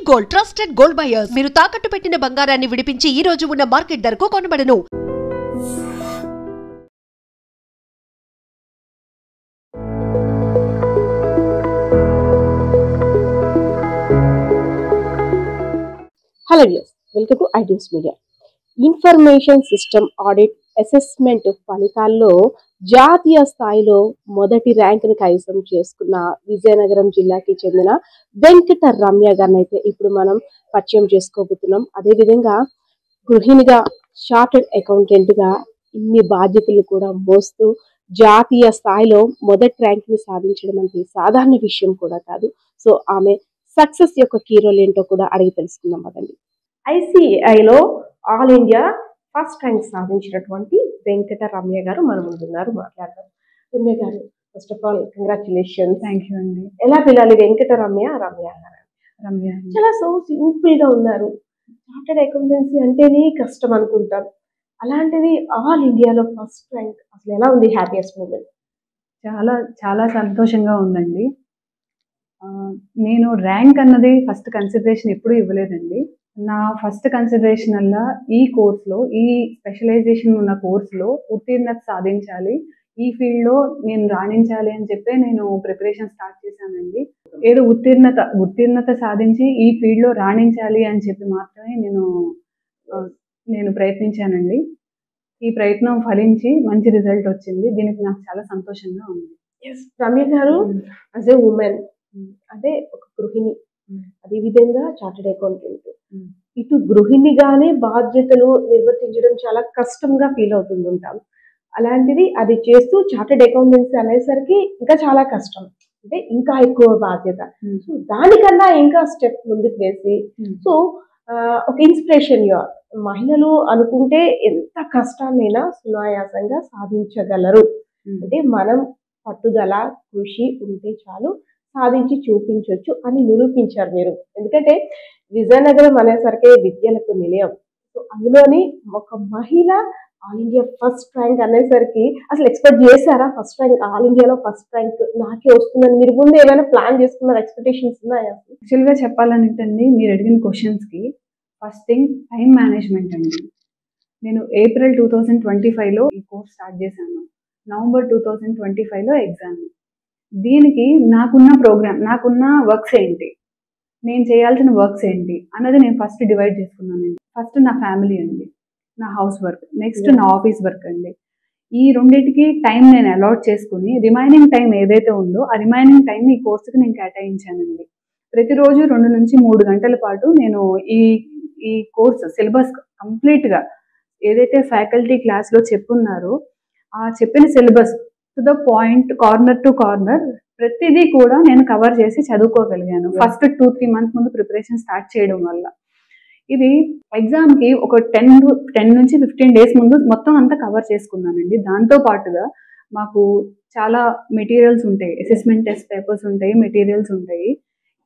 Gold trusted gold buyers మీరు తాకట్టు పెట్టిన బంగారాన్ని విడిపించి ఈ రోజు ఉన్న మార్కెట్ ధరకు కొనబడను. Hello viewers, welcome to ideas media. Information system audit assessment ఫలితాల్లో జాతీయ స్థాయిలో మొదటి ర్యాంకును కైవసం చేసుకున్న విజయనగరం జిల్లాకి చెందిన వెంకట రమ్య గారిని అయితే ఇప్పుడు మనం పరిచయం చేసుకోబోతున్నాం. అదేవిధంగా గృహిణిగా, చార్టెడ్ అకౌంటెంట్గా ఇన్ని బాధ్యతలు కూడా మోస్తూ జాతీయ స్థాయిలో మొదటి ర్యాంక్ని సాధించడం అంటే సాధారణ విషయం కూడా కాదు. సో ఆమె సక్సెస్ యొక్క కీ రోల్ ఏంటో కూడా అడిగి తెలుసుకుందాం కదండి. ఐసిఐలో ఆల్ ఇండియా ఫస్ట్ ర్యాంక్ సాధించినటువంటి వెంకట రమ్య గారు మన ముందున్నారు, మాట్లాడదాం. రమ్య గారు, first of all congratulation. Thank you అండి. ఎలా పిలాలి? వెంకట రమ్య, రమ్య గారు రమ్య చాలా సింపుల్ గా ఉన్నారు. చార్టెడ్ అకౌంటెన్సీ అంటేనే కష్టం అనుకుంటాం, అలాంటిది ఆల్ ఇండియాలో ఫస్ట్ ర్యాంక్. అసలు ఎలా ఉంది హ్యాపీయెస్ట్ మూమెంట్? చాలా చాలా సంతోషంగా ఉందండి. నేను ర్యాంక్ అన్నది ఫస్ట్ కన్సిడరేషన్ ఎప్పుడూ ఇవ్వలేదండి. నా ఫస్ట్ కన్సిడరేషన్ అలా ఈ కోర్సులో, ఈ స్పెషలైజేషన్ ఉన్న కోర్సులో ఉత్తీర్ణత సాధించాలి, ఈ ఫీల్డ్లో నేను రాణించాలి అని చెప్పి నేను ప్రిపరేషన్ స్టార్ట్ చేశానండి. ఏదో ఉత్తీర్ణత సాధించి ఈ ఫీల్డ్లో రాణించాలి అని చెప్పి మాత్రమే నేను ప్రయత్నించానండి. ఈ ప్రయత్నం ఫలించి మంచి రిజల్ట్ వచ్చింది. దీనికి నాకు చాలా సంతోషంగా ఉంది. రమ్య గారు యాజ్ ఎ ఉమెన్, అదే ఒక గృహిణి, అదేవిధంగా చార్టెడ్ అకౌంటెంట్, ఇటు గృహిణిగానే బాధ్యతలు నిర్వర్తించడం చాలా కష్టంగా ఫీల్ అవుతుంటాం. అలాంటిది అది చేస్తూ చార్టెడ్ అకౌంటెన్సీ అనేసరికి ఇంకా చాలా కష్టం, అంటే ఇంకా ఎక్కువ బాధ్యత. సో దానికన్నా ఇంకా స్టెప్ ముందుకు వేసి, సో ఒక ఇన్స్పిరేషన్. మహిళలు అనుకుంటే ఎంత కష్టాన్నైనా సునాయాసంగా సాధించగలరు, అంటే మనం పట్టుదల, కృషి ఉంటే చాలు సాధించి చూపించవచ్చు అని నిరూపించారు మీరు. ఎందుకంటే విజయనగరం అనేసరికి విద్యలకు నిలయం. సో అందులోని ఒక మహిళ ఆల్ ఇండియా ఫస్ట్ ర్యాంక్ అనేసరికి అసలు ఎక్స్పెక్ట్ చేశారా? ఫస్ట్ ర్యాంక్, ఆల్ ఇండియాలో ఫస్ట్ ర్యాంక్ నాకే వస్తుందని మీరు ముందు ఏమైనా ప్లాన్ చేసుకున్నారు? ఎక్స్పెక్టేషన్స్ ఉన్నాయా? యాక్చువల్గా చెప్పాలంటే మీరు అడిగిన క్వశ్చన్స్కి ఫస్ట్ థింగ్ టైం మేనేజ్మెంట్ అండి. నేను ఏప్రిల్ 2025లో ఈ కోర్స్ స్టార్ట్ చేశాను. నవంబర్ 2025లో ఎగ్జామ్. దీనికి నాకున్న వర్క్స్ ఏంటి, నేను చేయాల్సిన వర్క్స్ ఏంటి అన్నది నేను ఫస్ట్ డివైడ్ చేసుకున్నానండి. ఫస్ట్ నా ఫ్యామిలీ అండి, నా హౌస్ వర్క్, నెక్స్ట్ నా ఆఫీస్ వర్క్ అండి. ఈ రెండింటికి టైం నేను అలాట్ చేసుకుని రిమైనింగ్ టైం ఏదైతే ఉందో ఆ రిమైనింగ్ టైం ఈ కోర్సుకి నేను కేటాయించానండి. ప్రతిరోజు 2 నుంచి 3 గంటల పాటు నేను ఈ కోర్సు సిలబస్ కంప్లీట్గా ఏదైతే ఫ్యాకల్టీ క్లాస్లో చెప్పున్నారో ఆ చెప్పిన syllabus to the point, corner to corner ప్రతిదీ కూడా నేను కవర్ చేసి చదువుకోగలిగాను. ఫస్ట్ 2-3 మంత్స్ ముందు ప్రిపరేషన్ స్టార్ట్ చేయడం వల్ల. ఇది ఎగ్జామ్కి ఒక 10 నుంచి 15 డేస్ ముందు మొత్తం అంతా కవర్ చేసుకున్నానండి. దాంతో పాటుగా మాకు చాలా మెటీరియల్స్ ఉంటాయి, అసెస్మెంట్ టెస్ట్ పేపర్స్ ఉంటాయి, మెటీరియల్స్ ఉంటాయి.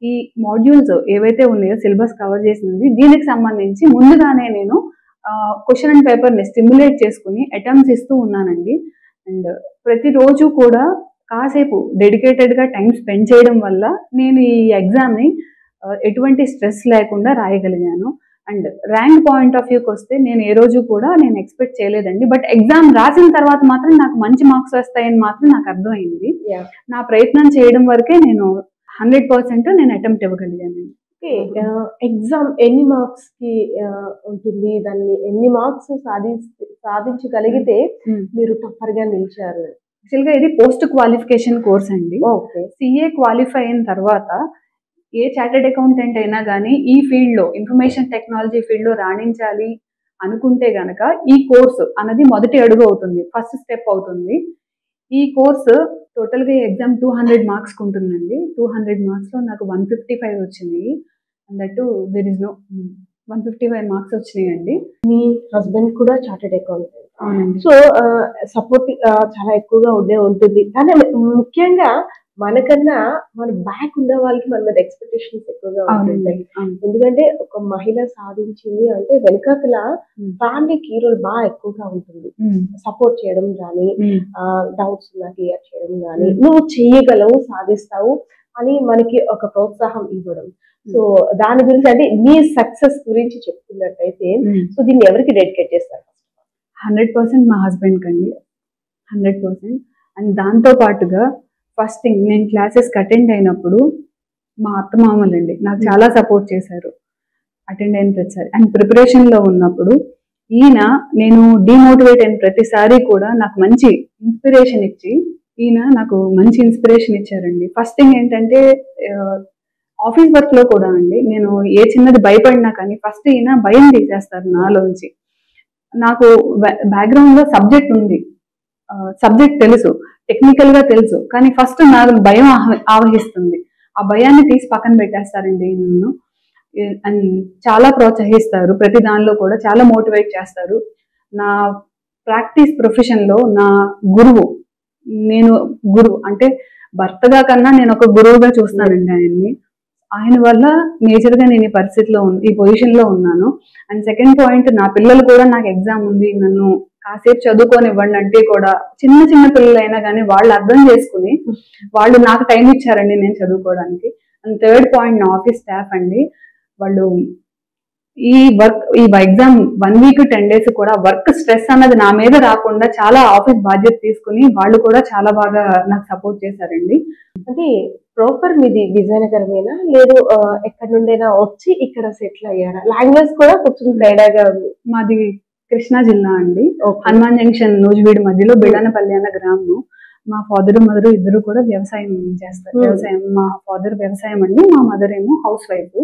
ఈ మాడ్యూల్స్ ఏవైతే ఉన్నాయో సిలబస్ కవర్ చేసింది, దీనికి సంబంధించి ముందుగానే నేను క్వశ్చన్ అండ్ పేపర్ని స్టిమ్యులేట్ చేసుకుని అటెంప్ట్స్ ఇస్తూ ఉన్నానండి. అండ్ ప్రతిరోజు కూడా కాసేపు డెడికేటెడ్గా టైం స్పెండ్ చేయడం వల్ల నేను ఈ ఎగ్జామ్ని ఎటువంటి స్ట్రెస్ లేకుండా రాయగలిగాను. అండ్ ర్యాంక్ పాయింట్ ఆఫ్ వ్యూకి వస్తే నేను ఏ రోజు కూడా నేను ఎక్స్పెక్ట్ చేయలేదండి. బట్ ఎగ్జామ్ రాసిన తర్వాత మాత్రం నాకు మంచి మార్క్స్ వస్తాయని మాత్రం నాకు అర్థమైంది. నా ప్రయత్నం చేయడం వరకే నేను 100% నేను అటెంప్ట్ ఇవ్వగలిగాను. ఎగ్జామ్ ఎన్ని మార్క్స్ కి ఉంటుంది? దాన్ని ఎన్ని మార్క్స్ సాధించగలిగితే మీరు టప్పర్ గా నిలిచారు? యాక్చువల్గా ఇది పోస్ట్ క్వాలిఫికేషన్ కోర్స్ అండి. సిఏ క్వాలిఫై అయిన తర్వాత ఏ చార్టెడ్ అకౌంటెంట్ అయినా కానీ ఈ ఫీల్డ్లో, ఇన్ఫర్మేషన్ టెక్నాలజీ ఫీల్డ్లో రాణించాలి అనుకుంటే గనక ఈ కోర్సు అన్నది మొదటి అడుగు అవుతుంది, ఫస్ట్ స్టెప్ అవుతుంది. ఈ కోర్సు టోటల్గా ఎగ్జామ్ 200 మార్క్స్కి ఉంటుందండి. 200 మార్క్స్లో నాకు 155 వచ్చినాయి. And that there is no 155 marks వచ్చినాయండి. మీ హస్బెండ్ కూడా చార్టెడ్ అకౌంటెంట్, అవునండి. సో సపోర్ట్ చాలా ఎక్కువగా ఉంటుంది. కానీ ముఖ్యంగా మనకన్నా మన బ్యాక్ ఉన్న వాళ్ళకి మన మీద ఎక్స్పెక్టేషన్స్ ఎక్కువగా ఉంటాయి. ఎందుకంటే ఒక మహిళ సాధించింది అంటే వెనకాతల ఫ్యామిలీ కీ రోల్ బాగా ఎక్కువగా ఉంటుంది. సపోర్ట్ చేయడం కానీ, డౌట్స్ ఉన్నా క్లియర్ చేయడం కానీ, నువ్వు చేయగలవు, సాధిస్తావు అని మనకి ఒక ప్రోత్సాహం ఇవ్వడం. సో దాని గురించి అంటే మీ సక్సెస్ గురించి చెప్తున్నట్టయితే సో దీన్ని ఎవరికి డెడికేట్ చేస్తారు? 100% మా హస్బెండ్ కండి, 100%. అండ్ దాంతో పాటుగా ఫస్ట్ థింగ్, నేను క్లాసెస్కి అటెండ్ అయినప్పుడు మా అత్తమామలండి నాకు చాలా సపోర్ట్ చేశారు అటెండ్ అయిన ప్రతిసారి. అండ్ ప్రిపరేషన్లో ఉన్నప్పుడు ఈయన, నేను డిమోటివేట్ అయిన ప్రతిసారి కూడా నాకు మంచి ఇన్స్పిరేషన్ ఇచ్చి, ఈయన నాకు మంచి ఇన్స్పిరేషన్ ఇచ్చారండి. ఫస్ట్ థింగ్ ఏంటంటే ఆఫీస్ వర్క్ లో కూడా అండి, నేను ఏ చిన్నది భయపడినా కానీ ఫస్ట్ ఈయన భయం తీసేస్తారు నాలోంచి. నాకు బ్యాక్గ్రౌండ్ లో సబ్జెక్ట్ ఉంది, సబ్జెక్ట్ తెలుసు, టెక్నికల్ గా తెలుసు, కానీ ఫస్ట్ నాకు భయం ఆవహిస్తుంది. ఆ భయాన్ని తీసి పక్కన పెట్టేస్తారండి నన్ను. అండ్ చాలా ప్రోత్సహిస్తారు, ప్రతి దానిలో కూడా చాలా మోటివేట్ చేస్తారు. నా ప్రాక్టీస్ ప్రొఫెషన్ లో నా గురువు, నేను గురువు అంటే భర్తగా కన్నా నేను ఒక గురువుగా చూస్తానండి ఆయన్ని. ఆయన వల్ల మేజర్ గా నేను ఈ పరిస్థితిలో ఈ పొజిషన్ లో ఉన్నాను. అండ్ సెకండ్ పాయింట్, నా పిల్లలు కూడా నాకు ఎగ్జామ్ ఉంది, నన్ను కాసేపు చదువుకొని ఇవ్వండి అంటే కూడా చిన్న చిన్న పిల్లలైనా కానీ వాళ్ళు అర్థం చేసుకుని వాళ్ళు నాకు టైం ఇచ్చారండి నేను చదువుకోవడానికి. అండ్ థర్డ్ పాయింట్, నా ఆఫీస్ స్టాఫ్ అండి, వాళ్ళు ఈ ఎగ్జామ్ 1 వీక్ 10 days కూడా వర్క్ స్ట్రెస్ అన్నది నా మీద రాకుండా చాలా ఆఫీస్ బాధ్యత తీసుకుని వాళ్ళు కూడా చాలా బాగా నాకు సపోర్ట్ చేశారండి. అంటే ప్రాపర్ మీది విజయనగరమేనా, లేదు ఎక్కడి నుండైనా వచ్చి ఇక్కడ సెటిల్ అయ్యారా? లాంగ్వేజ్ కూడా కొంచెం తేడాగా ఉంది. మాది కృష్ణా జిల్లా అండి, హనుమాన్ జంక్షన్ నూజివీడు మధ్యలో బిళ్ళనపల్లి అన్న గ్రామం. మా ఫాదర్ మదర్ ఇద్దరు కూడా వ్యవసాయం చేస్తారు. వ్యవసాయం, మా ఫాదర్ వ్యవసాయం అండి, మా మదర్ ఏమో హౌస్ వైఫ్.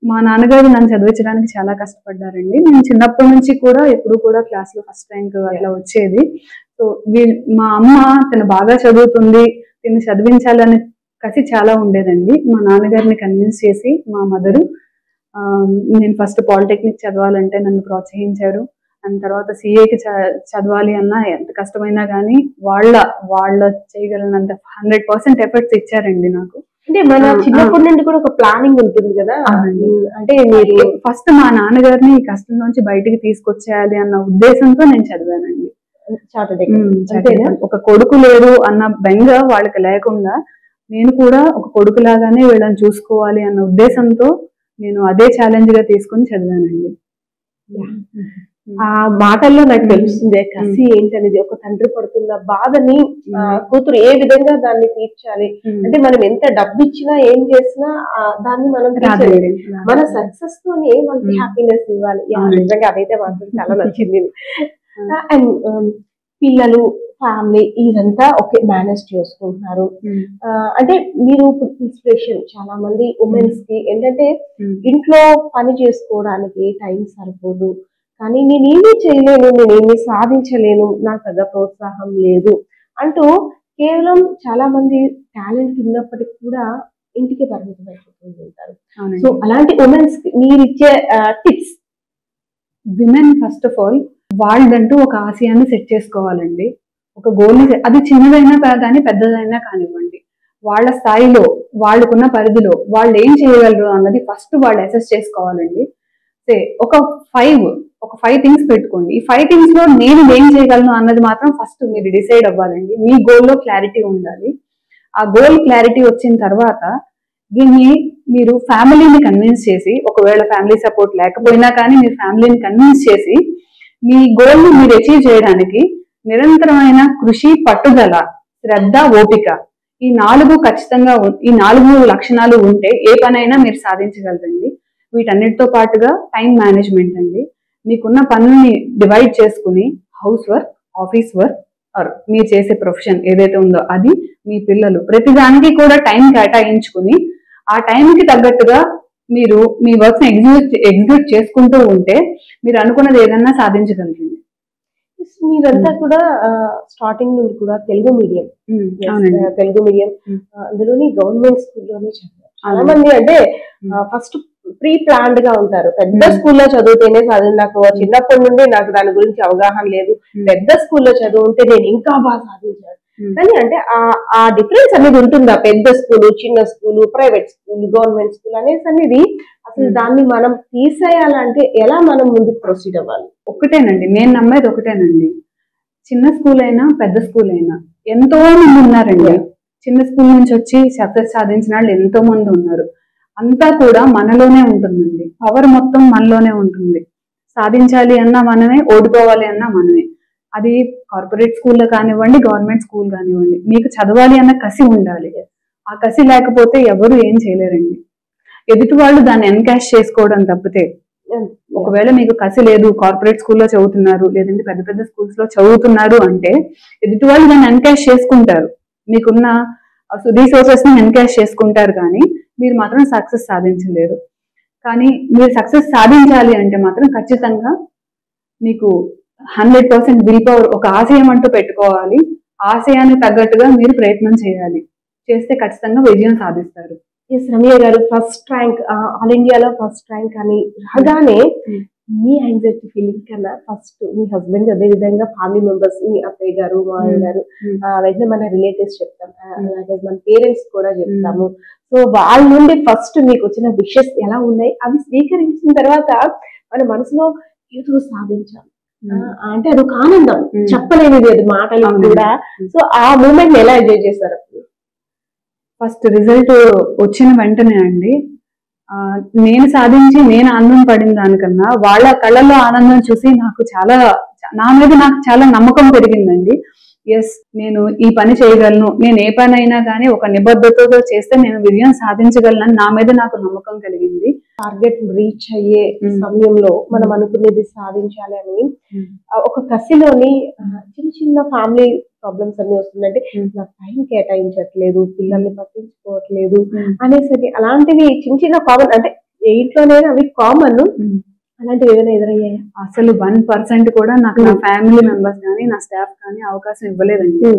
మా నాన్నగారు నన్ను చదివించడానికి చాలా కష్టపడ్డారండి. నేను చిన్నప్పటి నుంచి కూడా ఎప్పుడు కూడా క్లాస్ లో ఫస్ట్ ర్యాంక్ అట్లా వచ్చేది. సో మా అమ్మ తను బాగా చదువుతుంది, తిను చదివించాలని కసి చాలా ఉండేదండి. మా నాన్నగారిని కన్విన్స్ చేసి మా మదరు నేను ఫస్ట్ పాలిటెక్నిక్ చదవాలంటే నన్ను ప్రోత్సహించారు. అండ్ తర్వాత సిఏకి చదవాలి అన్నా ఎంత కష్టమైనా కానీ వాళ్ళ చేయగలనంత 100% ఎఫర్ట్స్ ఇచ్చారండి నాకు. అంటే మన చిన్నప్పటి నుండి కూడా ఒక ప్లానింగ్ ఉంటుంది కదా, అంటే మీరు ఫస్ట్ మా నాన్నగారిని ఈ కష్టం నుంచి బయటికి తీసుకొచ్చేయాలి అన్న ఉద్దేశంతో నేను చదివానండి. ఒక కొడుకు లేరు అన్న బెంగ వాళ్ళకి లేకుండా నేను కూడా ఒక కొడుకులాగానే వీళ్ళని చూసుకోవాలి అన్న ఉద్దేశంతో నేను అదే ఛాలెంజ్ గా తీసుకుని చదివానండి. ఆ మాటల్లో నాకు తెలుస్తుంది కసి ఏంటనేది, ఒక తండ్రి పడుతున్న బాధని కూతురు ఏ విధంగా దాన్ని తీర్చాలి. అంటే మనం ఎంత డబ్బు ఇచ్చినా ఏం చేసినా దాన్ని మనం మన సక్సెస్ తోనే వాళ్ళకి హ్యాపీనెస్ ఇవ్వాలి. నిజంగా అదైతే మాత్రం చాలా నచ్చింది. అండ్ పిల్లలు, ఫ్యామిలీ ఇదంతా ఓకే మేనేజ్ చేసుకుంటున్నారు. అంటే మీరు ఇన్స్పిరేషన్ చాలా మంది ఉమెన్స్ కి ఏంటంటే ఇంట్లో పని చేసుకోవడానికి టైం సరిపోదు, కానీ నేనేమీ చేయలేను, నేనేమీ సాధించలేను, నాకు పెద్ద ప్రోత్సాహం లేదు అంటూ కేవలం చాలా మంది టాలెంట్ ఉన్నప్పటికీ కూడా ఇంటికి పరిమితం అయిపోతూ ఉంటారు. సో అలాంటి ఉమెన్స్ కి మీరు ఇచ్చే tips? Women first of all వాళ్ళంటూ ఒక ఆశయాన్ని సెట్ చేసుకోవాలండి. ఒక గోల్, అది చిన్నదైనా కానీ పెద్దదైనా కానివ్వండి, వాళ్ళ స్థాయిలో వాళ్ళకున్న పరిధిలో వాళ్ళు ఏం చేయగలరు అన్నది ఫస్ట్ వాళ్ళు అసెస్ చేసుకోవాలండి. ఒక 5 థింగ్స్ పెట్టుకోండి. ఈ 5 థింగ్స్ లో నేను ఏం చేయగలను అన్నది మాత్రం ఫస్ట్ మీరు డిసైడ్ అవ్వాలండి. మీ గోల్లో క్లారిటీ ఉండాలి. ఆ గోల్ క్లారిటీ వచ్చిన తర్వాత దీన్ని మీరు ఫ్యామిలీని కన్విన్స్ చేసి, ఒకవేళ ఫ్యామిలీ సపోర్ట్ లేకపోయినా కానీ మీరు ఫ్యామిలీని కన్విన్స్ చేసి మీ గోల్ ని మీరు అచీవ్ చేయడానికి నిరంతరమైన కృషి, పట్టుదల, శ్రద్ధ, ఓపిక, ఈ 4 ఖచ్చితంగా, ఈ 4 లక్షణాలు ఉంటే ఏ పనైనా మీరు సాధించగలరండి. వీటన్నిటితో పాటుగా టైం మేనేజ్మెంట్ అండి. మీకున్న పనుల్ని డివైడ్ చేసుకుని హౌస్ వర్క్, ఆఫీస్ వర్క్, మీరు చేసే ప్రొఫెషన్ ఏదైతే ఉందో అది, మీ పిల్లలు, ప్రతిదానికి కూడా టైం కేటాయించుకుని ఆ టైంకి తగ్గట్టుగా మీరు మీ వర్క్ ని ఎగ్జిక్యూట్ చేసుకుంటూ ఉంటే మీరు అనుకున్నది ఏదన్నా సాధించగలరండి. మీరంతా కూడా స్టార్టింగ్ నుండి కూడా తెలుగు మీడియం, అందులోని గవర్నమెంట్ స్కూల్లోనే చదివారు. చాలా మంది అంటే ఫస్ట్ ప్రీ ప్లాన్డ్ గా ఉంటారు, పెద్ద స్కూల్లో చదివితేనే చదివి, నాకు చిన్నప్పటి నుండి నాకు దాని గురించి అవగాహన లేదు, పెద్ద స్కూల్లో చదువుంటే నేను ఇంకా బాగా సాధించాను. కానీ అంటే ఆ డిఫరెన్స్ అనేది ఉంటుందా? పెద్ద స్కూలు, చిన్న school, private school, government school అనేసి అనేది అసలు దాన్ని మనం తీసేయాలంటే ఎలా మనం ముందుకు ప్రొసీడ్ అవ్వాలి? ఒకటేనండి, నేను నమ్మేది ఒకటేనండి. చిన్న స్కూల్ అయినా పెద్ద స్కూల్ అయినా ఎంతో మంది ఉన్నారండి. చిన్న స్కూల్ నుంచి వచ్చి సక్సెస్ సాధించిన వాళ్ళు ఎంతో మంది ఉన్నారు. అంతా కూడా మనలోనే ఉంటుందండి. పవర్ మొత్తం మనలోనే ఉంటుంది. సాధించాలి అన్నా మనమే, ఓడిపోవాలి అన్నా మనమే. అది కార్పొరేట్ స్కూల్లో కానివ్వండి, గవర్నమెంట్ స్కూల్ కానివ్వండి, మీకు చదవాలి అన్న కసి ఉండాలి. ఆ కసి లేకపోతే ఎవరు ఏం చేయలేరండి. ఎదుటి వాళ్ళు దాన్ని ఎన్కాష్ చేసుకోవడం తప్పితే, ఒకవేళ మీకు కసి లేదు, కార్పొరేట్ స్కూల్లో చదువుతున్నారు, లేదంటే పెద్ద పెద్ద స్కూల్స్ లో చదువుతున్నారు అంటే ఎదుటి వాళ్ళు దాన్ని ఎన్కాష్ చేసుకుంటారు. మీకున్న రీసోర్సెస్ ని ఎన్కాష్ చేసుకుంటారు, కానీ మీరు మాత్రం సక్సెస్ సాధించలేరు. కానీ మీరు సక్సెస్ సాధించాలి అంటే మాత్రం ఖచ్చితంగా మీకు 100% విల్ పవర్, ఒక ఆశయం అంటూ పెట్టుకోవాలి. ఆశయానికి తగ్గట్టుగా మీరు ప్రయత్నం చేయాలి. చేస్తే ఖచ్చితంగా విజయం సాధిస్తారు. ఎస్ రమ్య గారు, ఫస్ట్ ర్యాంక్ ఆల్ ఇండియాలో ఫస్ట్ ర్యాంక్ అని రాగానే మీ యాంగ్జైటీ ఫీలింగ్ కన్నా ఫస్ట్ మీ హస్బెండ్, అదే విధంగా ఫ్యామిలీ మెంబర్స్, మీ అత్తయ్య గారు, మామయ్య గారు, వెంటనే మన రిలేటివ్స్ చెప్తాం, అలాగే మన పేరెంట్స్ కూడా చెప్తాము. సో వాళ్ళ నుండి ఫస్ట్ మీకు వచ్చిన విషెస్ ఎలా ఉన్నాయి? అవి స్వీకరించిన తర్వాత మన మనసులో ఏదో సాధించాం అంటే అదొక ఆనందం చెప్పలేనిది, అది మాటలు కూడా. సో ఆ మూమెంట్ ఎలా ఎంజాయ్ చేశారు? ఫస్ట్ రిజల్ట్ వచ్చిన వెంటనే అండి, నేను సాధించి నేను ఆనందం పడిన దానికన్నా వాళ్ళ కళ్ళల్లో ఆనందం చూసి నా మీద నాకు చాలా నమ్మకం పెరిగిందండి. ఎస్, నేను ఈ పని చేయగలను, నేను ఏ పని అయినా కానీ ఒక నిబద్ధతతో చేస్తే నేను విజయం సాధించగలను, నా మీద నాకు నమ్మకం కలిగింది. టార్గెట్ రీచ్ అయ్యే సమయంలో మనం అనుకునేది సాధించాలి అని ఒక కసిలోని చిన్న చిన్న ఫ్యామిలీ ప్రాబ్లమ్స్ అన్ని వస్తుందంటే, నాకు టైం కేటాయించట్లేదు, పిల్లల్ని పట్టించుకోవట్లేదు అనేసి, అలాంటివి చిన్న చిన్న కామన్, అంటే ఇంట్లోనైనా అవి కామన్. అలాంటివి ఏమైనా ఎదురయ్యాయా? అసలు 1% కూడా నాకు నా ఫ్యామిలీ మెంబర్స్ కానీ నా స్టాఫ్ కానీ అవకాశం ఇవ్వలేదండి.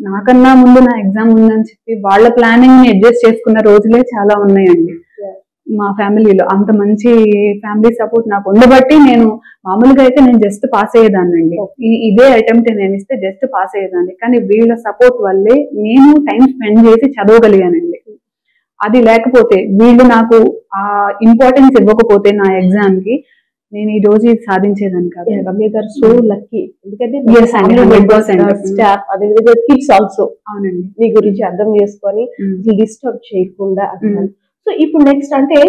నాకన్నా ముందు నా ఎగ్జామ్ ఉందని చెప్పి వాళ్ళ ప్లానింగ్ ని అడ్జస్ట్ చేసుకున్న రోజులే చాలా ఉన్నాయండి. మా ఫ్యామిలీలో అంత మంచి ఫ్యామిలీ సపోర్ట్ నాకు ఉండబట్టి నేను మామూలుగా అయితే నేను జస్ట్ పాస్ అయ్యేదాన్ని అండి. ఇదే అటెంప్ట్ నేను ఇస్తే జస్ట్ పాస్ అయ్యేదాన్ని. కానీ వీళ్ళ సపోర్ట్ వల్లే నేను టైం స్పెండ్ చేసి చదవగలిగానండి. అది లేకపోతే, వీళ్ళు నాకు ఆ ఇంపార్టెన్స్ ఇవ్వకపోతే నా ఎగ్జామ్ కి, నేను ఈ రోజు ఇది సాధించేదాన్ని కాదు. రమ్య గారు సో లక్కీ, ఎందుకంటే స్టాఫ్, అదేవిధంగా కిడ్స్ ఆల్సో అవునండి, మీ గురించి అర్థం చేసుకొని డిస్టర్బ్ చేయకుండా. సో ఇప్పుడు నెక్స్ట్ అంటే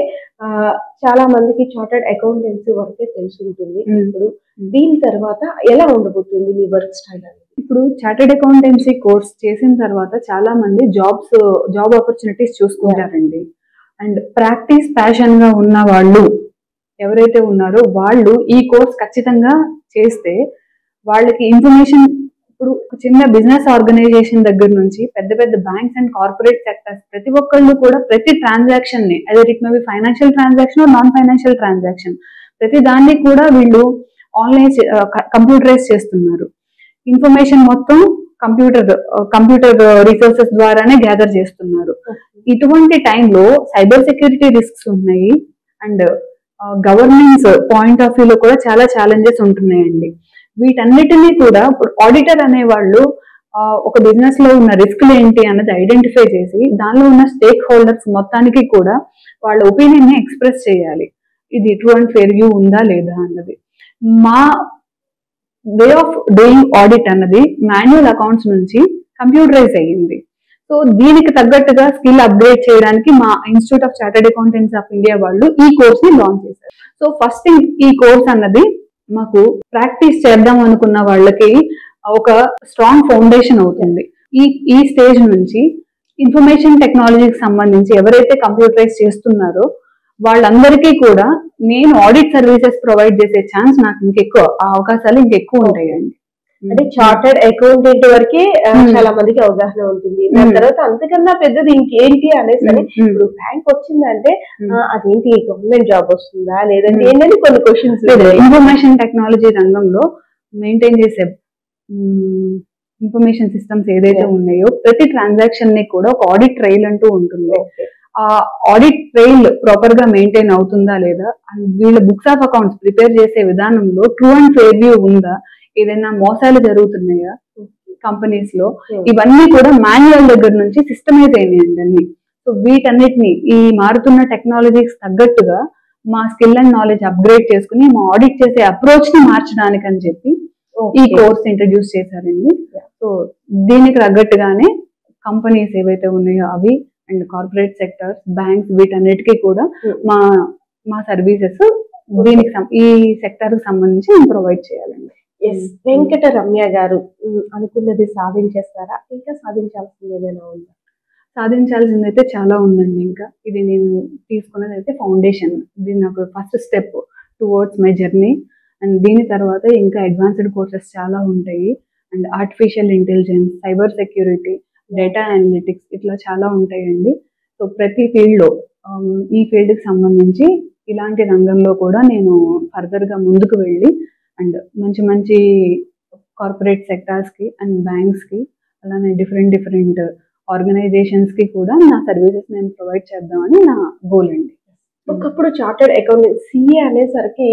చాలా మందికి చార్టర్డ్ అకౌంటెన్సీ వరకే తెలిసి ఉంటుంది. ఇప్పుడు దీని తర్వాత ఎలా ఉండబోతుంది మీ వర్క్ స్టైల్ అనేది? ఇప్పుడు చార్టర్డ్ అకౌంటెన్సీ కోర్స్ చేసిన తర్వాత చాలా మంది జాబ్ ఆపర్చునిటీస్ చూసుకుంటారండి. అండ్ ప్రాక్టీస్ ప్యాషన్ గా ఉన్న వాళ్ళు ఎవరైతే ఉన్నారో వాళ్ళు ఈ కోర్స్ ఖచ్చితంగా చేస్తే వాళ్ళకి ఇన్ఫర్మేషన్, ఇప్పుడు చిన్న బిజినెస్ ఆర్గనైజేషన్ దగ్గర నుంచి పెద్ద పెద్ద బ్యాంక్స్ అండ్ కార్పొరేట్ సెక్టర్స్, ప్రతి ఒక్కళ్ళు కూడా ప్రతి ట్రాన్సాక్షన్ ని, అదే it may be financial transaction, non financial transaction, ప్రతి దాన్ని కూడా వీళ్ళు ఆన్లైన్ కంప్యూటరైజ్ చేస్తున్నారు. ఇన్ఫర్మేషన్ మొత్తం కంప్యూటర్ రిసోర్సెస్ ద్వారానే గ్యాదర్ చేస్తున్నారు. ఇటువంటి టైంలో సైబర్ సెక్యూరిటీ రిస్క్స్ ఉన్నాయి. అండ్ గవర్నెన్స్ పాయింట్ ఆఫ్ వ్యూలో కూడా చాలా ఛాలెంజెస్ ఉంటున్నాయండి. వీటన్నిటినీ కూడా ఇప్పుడు ఆడిటర్ అనేవాళ్ళు ఒక బిజినెస్ లో ఉన్న రిస్క్లు ఏంటి అన్నది ఐడెంటిఫై చేసి దానిలో ఉన్న స్టేక్ హోల్డర్స్ మొత్తానికి కూడా వాళ్ళ ఒపీనియన్ ని ఎక్స్ప్రెస్ చేయాలి. ఇది ట్రూ అండ్ ఫెయిర్ వ్యూ ఉందా లేదా అన్నది. మా వే ఆఫ్ డూయింగ్ ఆడిట్ అన్నది మాన్యువల్ అకౌంట్స్ నుంచి కంప్యూటరైజ్ అయ్యింది. సో దీనికి తగ్గట్టుగా స్కిల్ అప్గ్రేడ్ చేయడానికి మా institute of chartered accountants of India వాళ్ళు ఈ కోర్స్ ని లాంచ్ చేశారు. సో ఫస్ట్ ఈ కోర్స్ అన్నది మాకు ప్రాక్టీస్ చేద్దాం అనుకున్న వాళ్ళకి ఒక స్ట్రాంగ్ ఫౌండేషన్ అవుతుంది. ఈ స్టేజ్ నుంచి ఇన్ఫర్మేషన్ టెక్నాలజీకి సంబంధించి ఎవరైతే కంప్యూటరైజ్ చేస్తున్నారో వాళ్ళందరికీ కూడా నేను ఆడిట్ సర్వీసెస్ ప్రొవైడ్ చేసే ఛాన్స్ నాకు ఇంకెక్కువ, ఆ అవకాశాలు ఇంకెక్కువ ఉంటాయండి. అంటే చార్టర్డ్ అకౌంటెంట్ వరకే చాలా మందికి అవగాహన ఉంటుంది. దాని తర్వాత అంతకన్నా పెద్దది ఇంకేంటి అనేసి, ఇప్పుడు బ్యాంక్ వచ్చిందంటే అదేంటి గవర్నమెంట్ జాబ్ వస్తుందా లేదంటే ఏంటని కొన్ని క్వశ్చన్స్. ఇన్ఫర్మేషన్ టెక్నాలజీ రంగంలో మెయింటైన్ చేసే ఇన్ఫర్మేషన్ సిస్టమ్స్ ఏదైతే ఉన్నాయో ప్రతి ట్రాన్సాక్షన్ ని కూడా ఒక ఆడిట్ ట్రైల్ అంటూ ఉంటుంది. ఆ ఆడిట్ ట్రైల్ ప్రాపర్ గా మెయింటైన్ అవుతుందా లేదా, వీళ్ళ బుక్స్ ఆఫ్ అకౌంట్స్ ప్రిపేర్ చేసే విధానంలో ట్రూ అండ్ ఫెయిర్ వ్యూ ఉందా, ఏదైనా మోసాలు జరుగుతున్నాయా కంపెనీస్ లో, ఇవన్నీ కూడా మాన్యువల్ దగ్గర నుంచి సిస్టమైజ్ అయినాయండి అన్ని. సో వీటన్నిటిని ఈ మారుతున్న టెక్నాలజీకి తగ్గట్టుగా మా స్కిల్ అండ్ నాలెడ్జ్ అప్గ్రేడ్ చేసుకుని మా ఆడిట్ చేసే అప్రోచ్ ని మార్చడానికి అని చెప్పి ఈ కోర్స్ ఇంట్రడ్యూస్ చేశారండి. సో దీనికి తగ్గట్టుగానే కంపెనీస్ ఏవైతే ఉన్నాయో అవి అండ్ కార్పొరేట్ సెక్టర్స్, బ్యాంక్స్, వీటన్నిటికీ కూడా మా మా సర్వీసెస్ దీనికి ఈ సెక్టర్ కి సంబంధించి మేము ప్రొవైడ్ చేయాలండి. వెంకట రమ్య గారు అనుకున్నది సాధించేస్తారా? ఇంకా సాధించాల్సింది ఏమైనా ఉందా? సాధించాల్సింది అయితే చాలా ఉందండి. ఇంకా ఇది నేను తీసుకున్నది అయితే ఫౌండేషన్, ఇది నాకు first step towards my journey. And దీని తర్వాత ఇంకా అడ్వాన్స్డ్ కోర్సెస్ చాలా ఉంటాయి. And artificial intelligence, cyber security, data analytics ఇట్లా చాలా ఉంటాయండి. సో ప్రతి ఫీల్డ్లో ఈ ఫీల్డ్కి సంబంధించి ఇలాంటి రంగంలో కూడా నేను ఫర్దర్గా ముందుకు వెళ్ళి అండ్ మంచి మంచి కార్పొరేట్ సెక్టార్స్కి అండ్ బ్యాంక్స్కి అలానే డిఫరెంట్ ఆర్గనైజేషన్స్కి కూడా నా సర్వీసెస్ నేను ప్రొవైడ్ చేద్దామని నా గోల్ అండి. ఒకప్పుడు చార్టర్డ్ అకౌంటెంట్ సిఏ అనేసరికి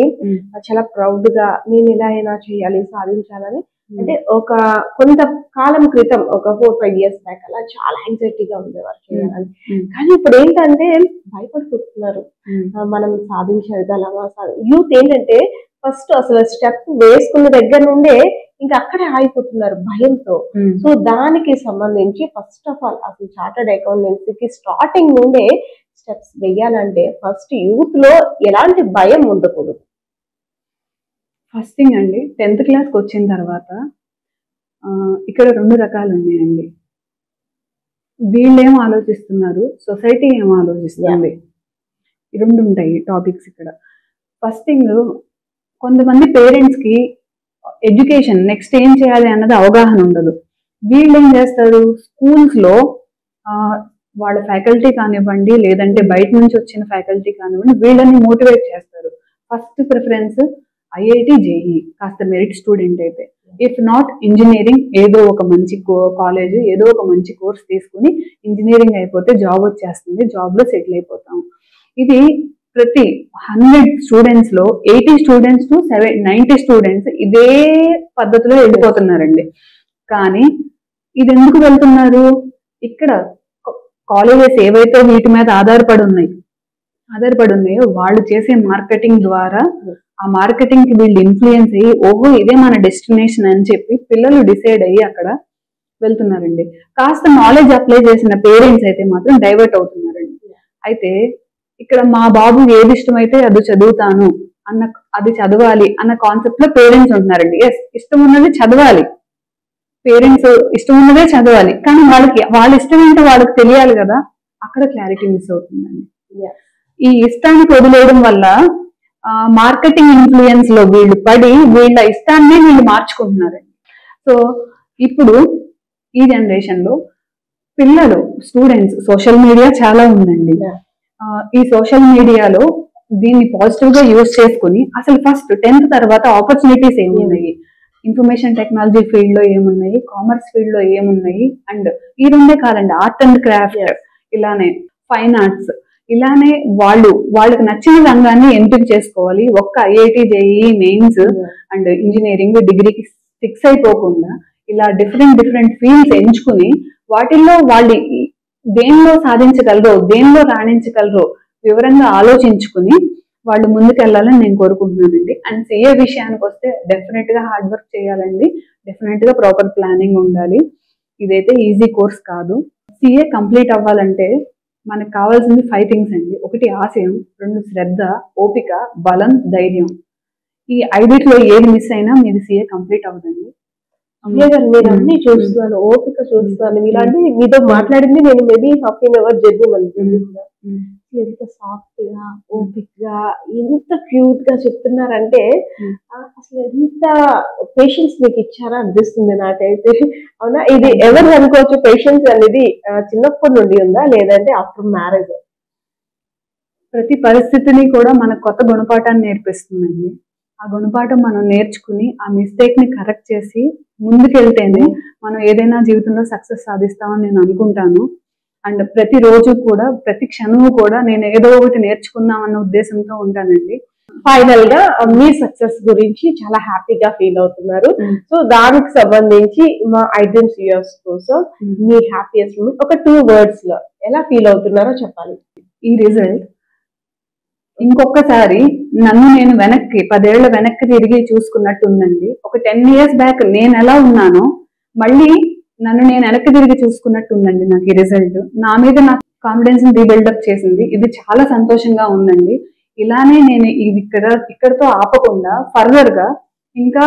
చాలా ప్రౌడ్ గా నేను ఎలా అయినా చేయాలి, సాధించాలని, అంటే ఒక కొంత కాలం క్రితం ఒక 4-5 years బ్యాక్ అలా చాలా యాంగ్జైటీగా ఉండేవారు చేయాలని. కానీ ఇప్పుడు ఏంటంటే భయపడిపోతున్నారు, మనం సాధించగలమా? యూత్ ఏంటంటే ఫస్ట్ అసలు స్టెప్ వేసుకున్న దగ్గర నుండే ఇంకా అక్కడే ఆగిపోతున్నారు భయంతో. సో దానికి సంబంధించి ఫస్ట్ ఆఫ్ ఆల్ అసలు చార్టర్డ్ అకౌంటెన్సీకి స్టార్టింగ్ నుండే స్టెప్స్ వేయాలంటే ఫస్ట్ యూత్ లో ఎలాంటి భయం ఉండకూడదు? ఫస్ట్ థింగ్ అండి, 10th క్లాస్కి వచ్చిన తర్వాత ఇక్కడ 2 రకాలు ఉన్నాయండి. వీళ్ళు ఏం ఆలోచిస్తున్నారు, సొసైటీ ఏం ఆలోచిస్తుంది, ఈ 2 ఉంటాయి టాపిక్స్ ఇక్కడ. ఫస్ట్ థింగ్, కొంతమంది పేరెంట్స్కి ఎడ్యుకేషన్ నెక్స్ట్ ఏం చేయాలి అన్నది అవగాహన ఉండదు. వీళ్ళు ఏం చేస్తారు, స్కూల్స్లో వాళ్ళ ఫ్యాకల్టీ కానివ్వండి లేదంటే బయట నుంచి వచ్చిన ఫ్యాకల్టీ కానివ్వండి వీళ్ళని మోటివేట్ చేస్తారు. ఫస్ట్ ప్రిఫరెన్స్ ఐఐటి, జేఈ కాస్త మెరిట్ స్టూడెంట్ అయితే, ఇఫ్ నాట్ ఇంజనీరింగ్ ఏదో ఒక మంచి కాలేజ్ ఏదో ఒక మంచి కోర్స్ తీసుకుని ఇంజనీరింగ్ అయిపోతే జాబ్ వచ్చేస్తుంది, జాబ్లో సెటిల్ అయిపోతాం. ఇది ప్రతి 100 స్టూడెంట్స్ లో 80 స్టూడెంట్స్ టు 90 స్టూడెంట్స్ ఇదే పద్ధతిలో వెళ్ళిపోతున్నారండి. కానీ ఇది ఎందుకు వెళ్తున్నారు, ఇక్కడ కాలేజెస్ ఏవైతే వీటి మీద ఆధారపడి ఉన్నాయో వాళ్ళు చేసే మార్కెటింగ్ ద్వారా ఆ మార్కెటింగ్ కి వీళ్ళు ఇన్ఫ్లుయెన్స్ అయ్యి ఓహో ఇదే మన డెస్టినేషన్ అని చెప్పి పిల్లలు డిసైడ్ అయ్యి అక్కడ వెళ్తున్నారండి. కాస్త నాలెడ్జ్ అప్లై చేసిన పేరెంట్స్ అయితే మాత్రం డైవర్ట్ అవుతున్నారండి. అయితే ఇక్కడ మా బాబు ఏది ఇష్టమైతే అది చదువుతాను అది చదవాలి అన్న కాన్సెప్ట్ లో పేరెంట్స్ ఉంటున్నారండి. ఎస్, ఇష్టం ఉన్నది చదవాలి, పేరెంట్స్ ఇష్టం ఉన్నదే చదవాలి, కానీ వాళ్ళ ఇష్టం ఏంటో వాళ్ళకి తెలియాలి కదా, అక్కడ క్లారిటీ మిస్ అవుతుందండి. ఈ ఇష్టానికి వదిలేయడం వల్ల మార్కెటింగ్ ఇన్ఫ్లుయెన్స్ లో వీళ్ళు పడి వీళ్ళ ఇష్టాన్ని వీళ్ళు మార్చుకుంటున్నారండి. సో ఇప్పుడు ఈ జనరేషన్ లో పిల్లలు, స్టూడెంట్స్, సోషల్ మీడియా చాలా ఉందండి. ఈ సోషల్ మీడియాలో దీన్ని పాజిటివ్ గా యూజ్ చేసుకుని అసలు ఫస్ట్ 10th తర్వాత ఆపర్చునిటీస్ ఏమున్నాయి, ఇన్ఫర్మేషన్ టెక్నాలజీ ఫీల్డ్ లో ఏమున్నాయి, కామర్స్ ఫీల్డ్ లో ఏమున్నాయి, అండ్ ఈ 2 కాదండి, ఆర్ట్ అండ్ క్రాఫ్ట్, ఇలానే ఫైన్ ఆర్ట్స్, ఇలానే వాళ్ళకి నచ్చిన రంగాన్ని ఎంపిక చేసుకోవాలి. ఒక్క IIT, JEE, mains and engineering డిగ్రీకి ఫిక్స్ అయిపోకుండా ఇలా డిఫరెంట్ ఫీల్డ్స్ ఎంచుకుని వాటిల్లో వాళ్ళు దేనిలో సాధించగలరో దేనిలో రాణించగలరో వివరంగా ఆలోచించుకుని వాళ్ళు ముందుకెళ్ళాలని నేను కోరుకుంటున్నానండి. అండ్ సిఏ విషయానికి వస్తే డెఫినెట్ గా హార్డ్ వర్క్ చేయాలండి, డెఫినెట్ గా ప్రాపర్ ప్లానింగ్ ఉండాలి. ఇదైతే ఈజీ కోర్స్ కాదు. సిఏ కంప్లీట్ అవ్వాలంటే మనకు కావాల్సింది 5 things అండి. 1 ఆశయం, 2 శ్రద్ధ, ఓపిక, బలం, ధైర్యం. ఈ 5లో ఏది మిస్ అయినా మీది సిఏ కంప్లీట్ అవ్వదండి. మీరు అన్ని చూస్తున్నాను, ఓపిక చూస్తున్నాను, ఇలాంటి మీతో మాట్లాడింది నేను మేబీ 1/2 hour జర్నీ మళ్ళీ కూడా. ఎంత సాఫ్ట్ గా, ఓపిక్ గా, ఎంత క్యూట్ గా చెప్తున్నారంటే అసలు ఎంత పేషెన్స్ మీకు ఇచ్చారా అనిపిస్తుంది నాకైతే. అవునా, ఇది ఎవరు అనుకోవచ్చు పేషెన్స్ అనేది చిన్నప్పటి నుండి ఉందా లేదంటే ఆఫ్టర్ మ్యారేజ్? ప్రతి పరిస్థితిని కూడా మనకు కొత్త గుణపాఠాన్ని నేర్పిస్తుందండి. ఆ గుణపాఠం మనం నేర్చుకుని ఆ మిస్టేక్ ని కరెక్ట్ చేసి ముందుకెళ్తేనే మనం ఏదైనా జీవితంలో సక్సెస్ సాధిస్తామని నేను అనుకుంటాను. అండ్ ప్రతిరోజు కూడా ప్రతి క్షణము కూడా నేను ఏదో ఒకటి నేర్చుకుందాం అన్న ఉద్దేశంతో ఉంటానండి. ఫైనల్ గా మీ సక్సెస్ గురించి చాలా హ్యాపీగా ఫీల్ అవుతున్నారు. సో దానికి సంబంధించి మా ఐడెంట్ వ్యూయర్స్ కోసం మీ హ్యాపీయెస్ట్ మూమెంట్ ఒక 2 words లో ఎలా ఫీల్ అవుతున్నారో చెప్పాలి. ఈ రిజల్ట్ ఇంకొకసారి నన్ను నేను 10 ఏళ్ల వెనక్కి తిరిగి చూసుకున్నట్టు ఉందండి. ఒక 10 years బ్యాక్ నేను ఎలా ఉన్నానో మళ్ళీ నన్ను నేను వెనక్కి తిరిగి చూసుకున్నట్టు ఉందండి నాకు ఈ రిజల్ట్. నా మీద నాకు కాన్ఫిడెన్స్ ని రీబిల్డప్ చేసింది. ఇది చాలా సంతోషంగా ఉందండి. ఇలానే నేను ఇది ఇక్కడతో ఆపకుండా ఫర్దర్ గా ఇంకా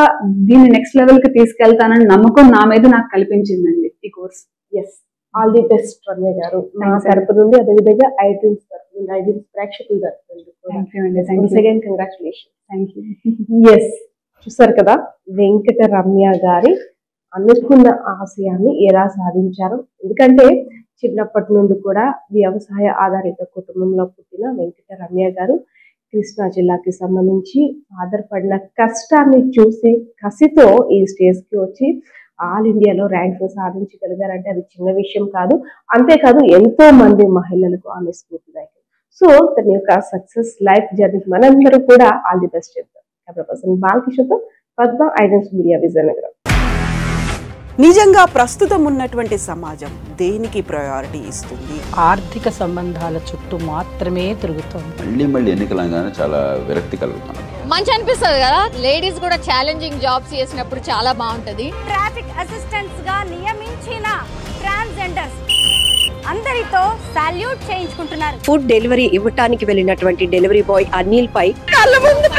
దీన్ని నెక్స్ట్ లెవెల్ కి తీసుకెళ్తానని నమ్మకం నా మీద నాకు కల్పించిందండి ఈ course. Yes, all the best Ramya garu. మా తరపు నుండి, అదేవిధంగా ఐడ్రీమ్స్ తరపు నుండి, ఐడ్రీమ్స్ ప్రేక్షకుల తరపు నుండి కంగ్రాచులేషన్. ఎస్, చూసారు కదా వెంకట రమ్య గారి అనుకున్న ఆశయాన్ని ఎలా సాధించారు. ఎందుకంటే చిన్నప్పటి నుండి కూడా వ్యవసాయ ఆధారిత కుటుంబంలో పుట్టిన వెంకట రమ్య గారు కృష్ణా జిల్లాకి సంబంధించి ఫాదర్ పడిన కష్టాన్ని చూసి కసితో ఈ స్టేజ్ కి వచ్చి ఆల్ ఇండియాలో ర్యాంక్ సాధించగలిగారంటే అది చిన్న విషయం కాదు. అంతేకాదు ఎంతో మంది మహిళలకు ఆమె స్ఫూర్తిదాయకం. సో తన యొక్క సక్సెస్ లైఫ్ జర్నీ మనందరూ కూడా ఆల్ ది బెస్ట్ చెప్తాం. కెమెరా పర్సన్ బాలకిషోర్తో పద్మ, ఐడ్రీమ్స్ మీడియా, విజయనగరం. నిజంగా ప్రస్తుతం ఉన్నటువంటి సమాజం దేనికి ప్రయారిటీ ఇస్తుంది? ఆర్థిక సంబంధాల చుట్టూ మాత్రమే తిరుగుతోంది. మళ్ళీ ఎన్నికలంగానే చాలా విరక్తి కలుగుతాను. మంచి అనిపిస్తుంది కదా, లేడీస్ కూడా ఛాలెంజింగ్ జాబ్స్ చేసినప్పుడు చాలా బాగుంటది. ట్రాఫిక్ అసిస్టెంట్స్ గా నియమించిన ట్రాన్స్జెండర్స్ అందరితో సాల్యూట్ చేయించుకుంటున్నారు. ఫుడ్ డెలివరీ ఇవ్వటానికి వెళ్ళినటువంటి డెలివరీ బాయ్ అనిల్ పై కళ్ళ ముందు